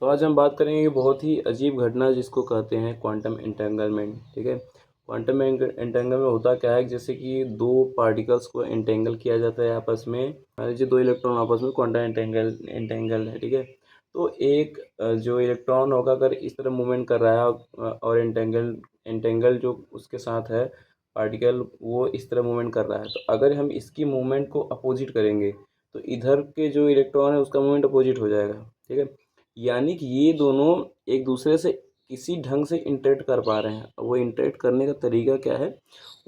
तो आज हम बात करेंगे कि बहुत ही अजीब घटना जिसको कहते हैं क्वांटम एंटेंगलमेंट। ठीक है, क्वांटम एंटेंगलमेंट होता क्या है, जैसे कि दो पार्टिकल्स को एंटेंगल किया जाता है आपस में। मान लीजिए दो इलेक्ट्रॉन आपस में क्वांटम एंटेंगल है। ठीक है, तो एक जो इलेक्ट्रॉन होगा अगर इस तरह मूवमेंट कर रहा है और एंटेंगल जो उसके साथ है पार्टिकल वो इस तरह मूवमेंट कर रहा है, तो अगर हम इसकी मूवमेंट को अपोजिट करेंगे तो इधर के जो इलेक्ट्रॉन है उसका मूवमेंट अपोजिट हो जाएगा। ठीक है, यानी कि ये दोनों एक दूसरे से किसी ढंग से इंटरेक्ट कर पा रहे हैं। वो इंटरेक्ट करने का तरीका क्या है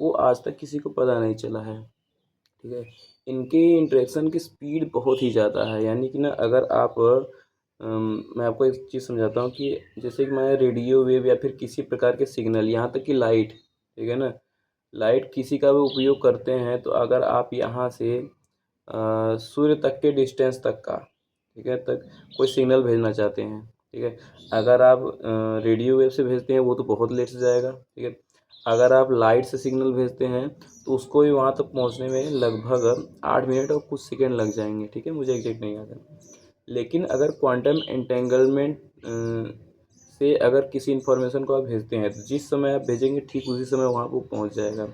वो आज तक किसी को पता नहीं चला है। ठीक है, इनके इंटरेक्शन की स्पीड बहुत ही ज़्यादा है। यानी कि ना अगर आप मैं आपको एक चीज़ समझाता हूँ कि जैसे कि मैं रेडियो वेव या फिर किसी प्रकार के सिग्नल, यहाँ तक कि लाइट, ठीक है ना, लाइट किसी का भी उपयोग करते हैं तो अगर आप यहाँ से सूर्य तक के डिस्टेंस तक का, ठीक है, तक कोई सिग्नल भेजना चाहते हैं। ठीक है, अगर आप रेडियो वेव से भेजते हैं वो तो बहुत लेट से जाएगा। ठीक है, अगर आप लाइट से सिग्नल भेजते हैं तो उसको भी वहाँ तक पहुँचने में लगभग 8 मिनट और कुछ सेकेंड लग जाएंगे। ठीक है, मुझे एग्जैक्ट नहीं याद है। लेकिन अगर क्वांटम एंटेंगलमेंट से अगर किसी इन्फॉर्मेशन को आप भेजते हैं तो जिस समय आप भेजेंगे ठीक उसी समय वहाँ वो पहुँच जाएगा।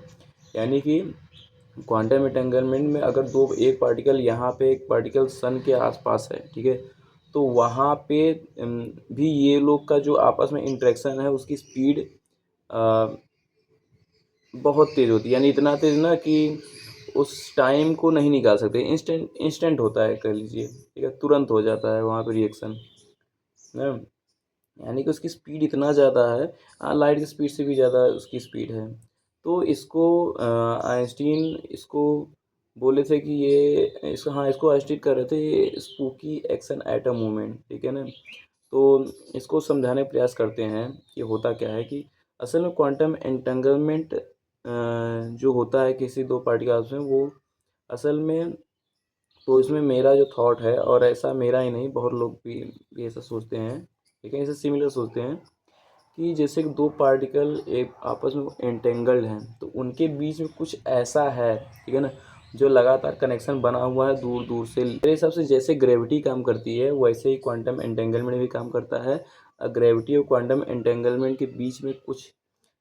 यानी कि क्वांटम एंटेंगलमेंट में अगर दो एक पार्टिकल यहाँ पे एक पार्टिकल सन के आसपास है, ठीक है, तो वहाँ पे भी ये लोग का जो आपस में इंटरेक्शन है उसकी स्पीड बहुत तेज़ होती है। यानी इतना तेज़ ना कि उस टाइम को नहीं निकाल सकते। इंस्टेंट इंस्टेंट होता है कह लीजिए। ठीक है, तुरंत हो जाता है वहाँ पे रिएक्शन ना। यानी कि उसकी स्पीड इतना ज़्यादा है, लाइट की स्पीड से भी ज़्यादा उसकी स्पीड है। तो इसको आइंस्टीन इसको बोले थे कि ये इसको, हाँ, इसको आइंस्टीन कर रहे थे ये स्पूकी एक्शन एटम मूवमेंट। ठीक है ना, तो इसको समझाने का प्रयास करते हैं कि होता क्या है कि असल में क्वांटम एंटेंगलमेंट जो होता है किसी दो पार्टिकल्स में, वो असल में, तो इसमें मेरा जो थॉट है, और ऐसा मेरा ही नहीं बहुत लोग भी ऐसा सोचते हैं, ठीक है, ऐसे सिमिलर सोचते हैं कि जैसे कि दो पार्टिकल एक आपस में एंटेंगल्ड हैं तो उनके बीच में कुछ ऐसा है, ठीक है ना, जो लगातार कनेक्शन बना हुआ है दूर दूर से। मेरे हिसाब से जैसे ग्रेविटी काम करती है वैसे ही क्वांटम एंटेंगलमेंट भी काम करता है। ग्रेविटी और क्वांटम एंटेंगलमेंट के बीच में कुछ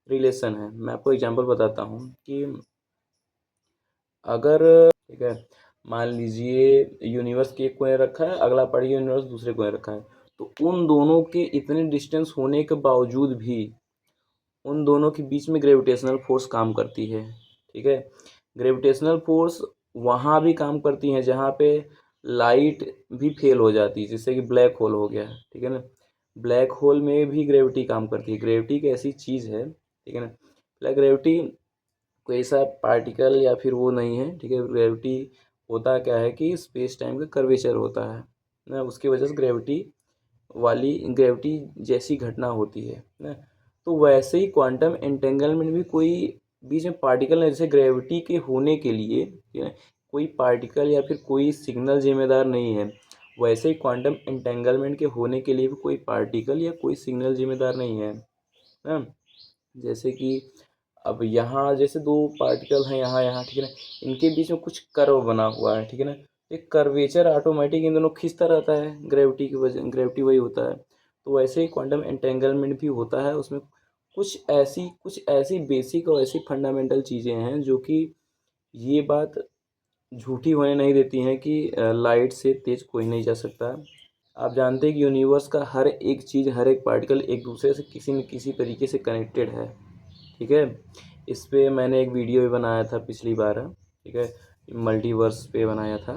रिलेशन है। मैं आपको एग्जांपल बताता हूँ कि अगर, ठीक है, मान लीजिए यूनिवर्स के एक कोने रखा है, अगला पढ़िए यूनिवर्स दूसरे कोने रखा है, तो उन दोनों के इतने डिस्टेंस होने के बावजूद भी उन दोनों के बीच में ग्रेविटेशनल फोर्स काम करती है। ठीक है, ग्रेविटेशनल फोर्स वहाँ भी काम करती हैं जहाँ पे लाइट भी फेल हो जाती है, जैसे कि ब्लैक होल हो गया। ठीक है ना, ब्लैक होल में भी ग्रेविटी काम करती है। ग्रेविटी एक ऐसी चीज़ है, ठीक है ना, ग्रेविटी कोई ऐसा पार्टिकल या फिर वो नहीं है। ठीक है, ग्रेविटी होता क्या है कि स्पेस टाइम का कर्वेचर होता है ना, उसकी वजह से ग्रेविटी जैसी घटना होती है ना। तो वैसे ही क्वांटम एंटेंगलमेंट भी कोई बीच में पार्टिकल है, जैसे ग्रेविटी के होने के लिए, ठीक है, कोई पार्टिकल या फिर कोई सिग्नल जिम्मेदार नहीं है, वैसे ही क्वांटम एंटेंगलमेंट के होने के लिए भी कोई पार्टिकल या कोई सिग्नल जिम्मेदार नहीं है ना। जैसे कि अब यहाँ जैसे दो पार्टिकल हैं यहाँ यहाँ, ठीक है ना, इनके बीच में कुछ कर्व बना हुआ है। ठीक है ना, एक कर्वेचर ऑटोमेटिक इन दोनों खींचता रहता है, ग्रेविटी की वजह, ग्रेविटी वही होता है। तो वैसे ही क्वांटम एंटेंगलमेंट भी होता है, उसमें कुछ ऐसी बेसिक और ऐसी फंडामेंटल चीज़ें हैं जो कि ये बात झूठी होने नहीं देती हैं कि लाइट से तेज़ कोई नहीं जा सकता। आप जानते हैं कि यूनिवर्स का हर एक चीज़, हर एक पार्टिकल एक दूसरे से किसी न किसी तरीके से कनेक्टेड है। ठीक है, इस पे मैंने एक वीडियो भी बनाया था पिछली बार। ठीक है, मल्टीवर्स पे बनाया था,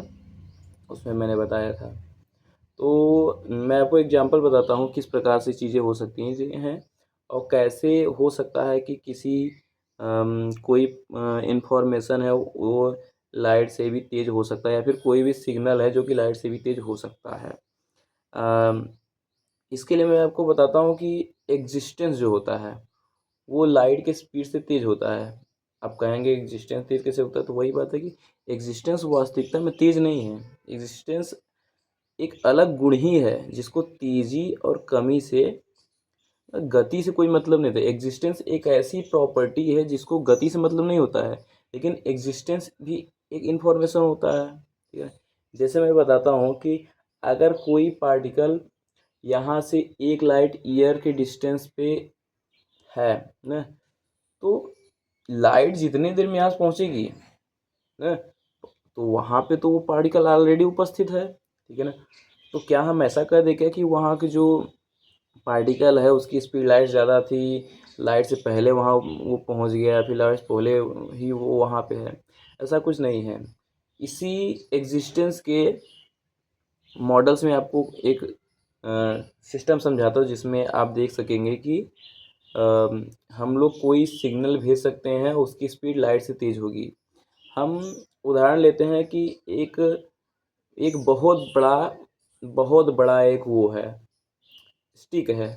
उसमें मैंने बताया था। तो मैं आपको एग्जांपल बताता हूँ किस प्रकार से चीज़ें हो सकती हैं और कैसे हो सकता है कि किसी कोई इंफॉर्मेशन है वो लाइट से भी तेज़ हो सकता है, या फिर कोई भी सिग्नल है जो कि लाइट से भी तेज़ हो सकता है। अम, इसके लिए मैं आपको बताता हूँ कि एग्जिस्टेंस जो होता है वो लाइट के स्पीड से तेज़ होता है। आप कहेंगे एग्जिस्टेंस तेज़ कैसे होता है, तो वही बात है कि एग्जिस्टेंस वास्तविकता में तेज़ नहीं है। एग्जिस्टेंस एक अलग गुण ही है जिसको तेज़ी और कमी से, गति से कोई मतलब नहीं था। एग्जिस्टेंस एक ऐसी प्रॉपर्टी है जिसको गति से मतलब नहीं होता है, लेकिन एग्जिस्टेंस भी एक इन्फॉर्मेशन होता है। ठीक है, जैसे मैं बताता हूँ कि अगर कोई पार्टिकल यहाँ से 1 लाइट ईयर के डिस्टेंस पे है ना, तो लाइट जितने देर में यहाँ पहुँचेगी ना, तो वहाँ पे तो वो पार्टिकल ऑलरेडी उपस्थित है, ठीक है ना। तो क्या हम ऐसा कर दें क्या कि वहाँ की जो पार्टिकल है उसकी स्पीड लाइट ज़्यादा थी, लाइट से पहले वहाँ वो पहुँच गया, फिर लाइट से पहले ही वो वहाँ पे है? ऐसा कुछ नहीं है। इसी एग्जिस्टेंस के मॉडल्स में आपको एक सिस्टम समझाता हूँ जिसमें आप देख सकेंगे कि हम लोग कोई सिग्नल भेज सकते हैं, उसकी स्पीड लाइट से तेज़ होगी। हम उदाहरण लेते हैं कि एक एक बहुत बड़ा एक वो है, स्टिक है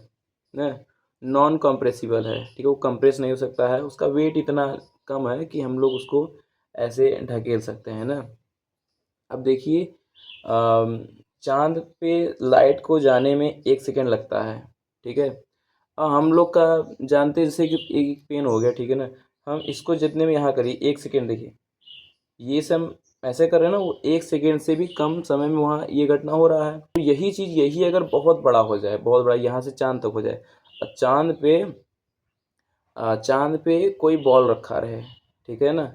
ना, नॉन कंप्रेसिबल है, ठीक है, वो कंप्रेस नहीं हो सकता है, उसका वेट इतना कम है कि हम लोग उसको ऐसे ढकेल सकते हैं ना। अब देखिए, चांद पे लाइट को जाने में 1 सेकंड लगता है, ठीक है। हम लोग का जानते हैं जैसे कि एक पेन हो गया, ठीक है ना, हम इसको जितने में यहाँ करिए 1 सेकंड, देखिए ये सब ऐसे कर रहे हैं ना, वो 1 सेकंड से भी कम समय में वहाँ ये घटना हो रहा है। तो यही चीज़, यही अगर बहुत बड़ा हो जाए, बहुत बड़ा यहाँ से चांद तक हो जाए, और चांद पे कोई बॉल रखा रहे, ठीक है ना,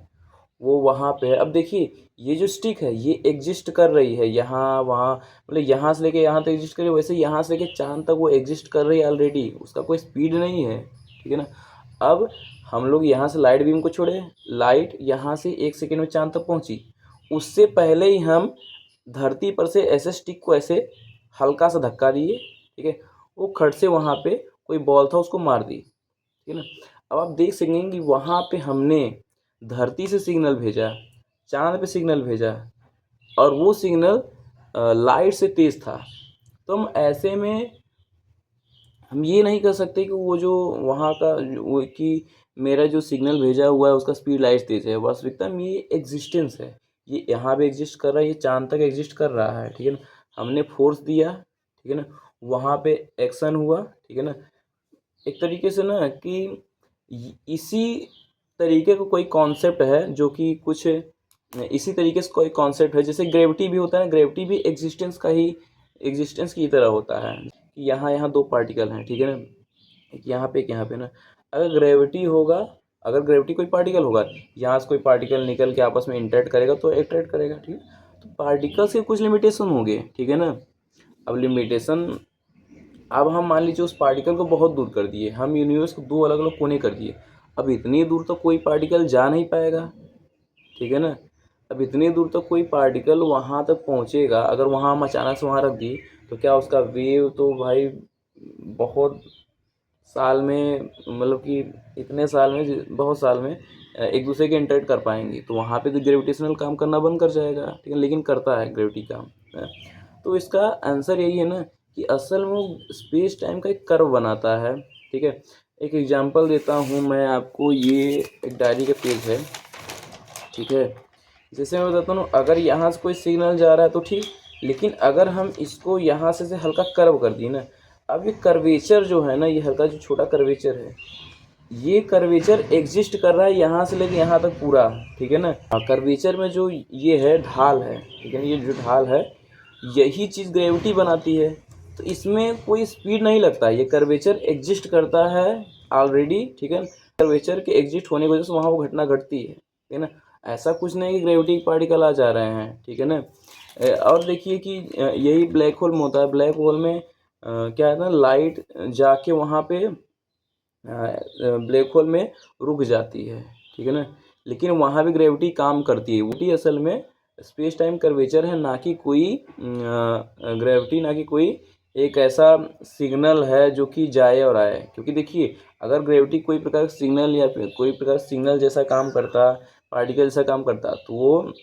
वो वहाँ पे है। अब देखिए ये जो स्टिक है ये एग्जिस्ट कर रही है यहाँ वहाँ, मतलब यहाँ से लेके यहाँ तक एग्जिस्ट कर रही है, वैसे यहाँ से लेके चांद तक वो एग्जिस्ट कर रही है ऑलरेडी, उसका कोई स्पीड नहीं है, ठीक है ना। अब हम लोग यहाँ से लाइट बीम को छोड़े, लाइट यहाँ से 1 सेकंड में चांद तक पहुँची, उससे पहले ही हम धरती पर से ऐसे स्टिक को ऐसे हल्का सा धक्का दिए, ठीक है, वो खट से वहाँ पे कोई बॉल था उसको मार दी, ठीक है ना। अब आप देख सकेंगे कि वहाँ पे हमने धरती से सिग्नल भेजा, चांद पे सिग्नल भेजा, और वो सिग्नल लाइट से तेज़ था। तो हम ऐसे में हम ये नहीं कर सकते कि वो जो वहाँ का वो कि मेरा जो सिग्नल भेजा हुआ है उसका स्पीड लाइट तेज़ है। वास्तविकता में ये एग्जिस्टेंस है, ये यहाँ भी एग्जिस्ट कर रहा है, ये चांद तक एग्जिस्ट कर रहा है, ठीक है ना। हमने फोर्स दिया, ठीक है ना, वहाँ पे एक्शन हुआ, ठीक है ना। एक तरीके से ना कि इसी तरीके का कोई कॉन्सेप्ट है जो कि कुछ इसी तरीके से कोई कॉन्सेप्ट है, जैसे ग्रेविटी भी होता है ना, ग्रेविटी भी एग्जिस्टेंस की तरह होता है कि यहाँ यहाँ दो पार्टिकल हैं, ठीक है ना, एक यहाँ पे एक यहाँ पे ना। अगर ग्रेविटी होगा, अगर ग्रेविटी कोई पार्टिकल होगा, यहाँ से कोई पार्टिकल निकल के आपस में इंटरेक्ट करेगा तो अट्रैक्ट करेगा, ठीक है। तो पार्टिकल्स के कुछ लिमिटेशन होंगे, ठीक है ना। अब लिमिटेशन, अब हम मान लीजिए उस पार्टिकल को बहुत दूर कर दिए, हम यूनिवर्स को दो अलग अलग कोने कर दिए, अब इतनी दूर तक कोई पार्टिकल जा नहीं पाएगा, ठीक है ना। अब इतनी दूर तक कोई पार्टिकल वहाँ तक पहुँचेगा, अगर वहाँ हम अचानक से वहाँ रख दिए तो क्या उसका वेव तो भाई बहुत साल में, मतलब कि इतने साल में, बहुत साल में एक दूसरे के इंटरेक्ट कर पाएंगे, तो वहाँ पे तो ग्रेविटेशनल काम करना बंद कर जाएगा, ठीक है, लेकिन करता है ग्रेविटी काम। तो इसका आंसर यही है ना कि असल में वो स्पेस टाइम का एक कर्व बनाता है, ठीक है। एक एग्जांपल देता हूँ मैं आपको, ये एक डायरी का पेज है, ठीक है। जैसे मैं बताता हूँ, अगर यहाँ से कोई सिग्नल जा रहा है तो ठीक, लेकिन अगर हम इसको यहाँ से हल्का कर्व कर दिए ना, अब ये कर्वेचर जो है ना, ये हल्का जो छोटा कर्वेचर है, ये कर्वेचर एग्जिस्ट कर रहा है यहाँ से लेके यहाँ तक पूरा, ठीक है ना। कर्वेचर में जो ये है ढाल है, ठीक है ना, ये जो ढाल है यही चीज़ ग्रेविटी बनाती है। तो इसमें कोई स्पीड नहीं लगता, ये कर्वेचर एग्जिस्ट करता है ऑलरेडी, ठीक है। कर्वेचर के एग्जिस्ट होने की वजह से वहाँ वो घटना घटती है, ठीक है ना। ऐसा कुछ नहीं कि ग्रेविटी पार्टिकल आ जा रहे हैं, ठीक है ना। और देखिए कि यही ब्लैक होल में होता है, ब्लैक होल में क्या है ना, लाइट जाके वहाँ पे ब्लैक होल में रुक जाती है, ठीक है ना, लेकिन वहाँ भी ग्रेविटी काम करती है। ग्रेविटी असल में स्पेस टाइम कर्वेचर है, ना कि कोई ग्रेविटी, ना कि कोई एक ऐसा सिग्नल है जो कि जाए और आए। क्योंकि देखिए, अगर ग्रेविटी कोई प्रकार का सिग्नल या फिर कोई प्रकार सिग्नल जैसा काम करता, पार्टिकल जैसा काम करता, तो वो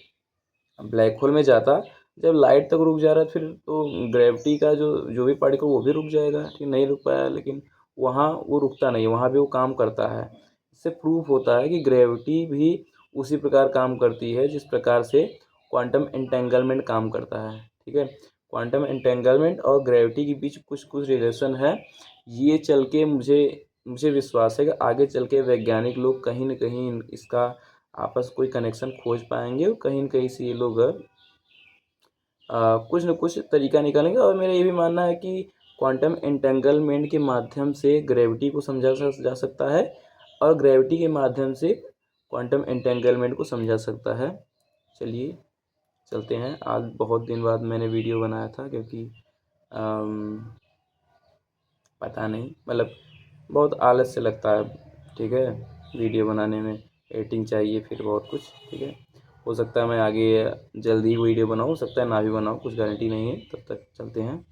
ब्लैक होल में जाता। जब लाइट तक रुक जा रहा है फिर तो ग्रेविटी का जो जो भी पार्टिकल वो भी रुक जाएगा, ठीक, नहीं रुक पाया, लेकिन वहाँ वो रुकता नहीं, वहाँ भी वो काम करता है। इससे प्रूफ होता है कि ग्रेविटी भी उसी प्रकार काम करती है जिस प्रकार से क्वांटम एंटेंगलमेंट काम करता है, ठीक है। क्वांटम एंटेंगलमेंट और ग्रेविटी के बीच कुछ कुछ रिलेशन है। ये चल के मुझे मुझे विश्वास है कि आगे चल के वैज्ञानिक लोग कहीं न कहीं इसका आपस कोई कनेक्शन खोज पाएंगे, और कहीं न कहीं से ये लोग कुछ न कुछ तरीका निकालेंगे। और मेरा ये भी मानना है कि क्वांटम एंटेंगलमेंट के माध्यम से ग्रेविटी को समझा जा सकता है और ग्रेविटी के माध्यम से क्वांटम एंटेंगलमेंट को समझा सकता है। चलिए चलते हैं। आज बहुत दिन बाद मैंने वीडियो बनाया था, क्योंकि पता नहीं, मतलब बहुत आलस से लगता है, ठीक है, वीडियो बनाने में एडिटिंग चाहिए, फिर बहुत कुछ, ठीक है। हो सकता है मैं आगे जल्दी ही वीडियो बनाऊँ, हो सकता है ना भी बनाऊँ, कुछ गारंटी नहीं है। तब तक चलते हैं।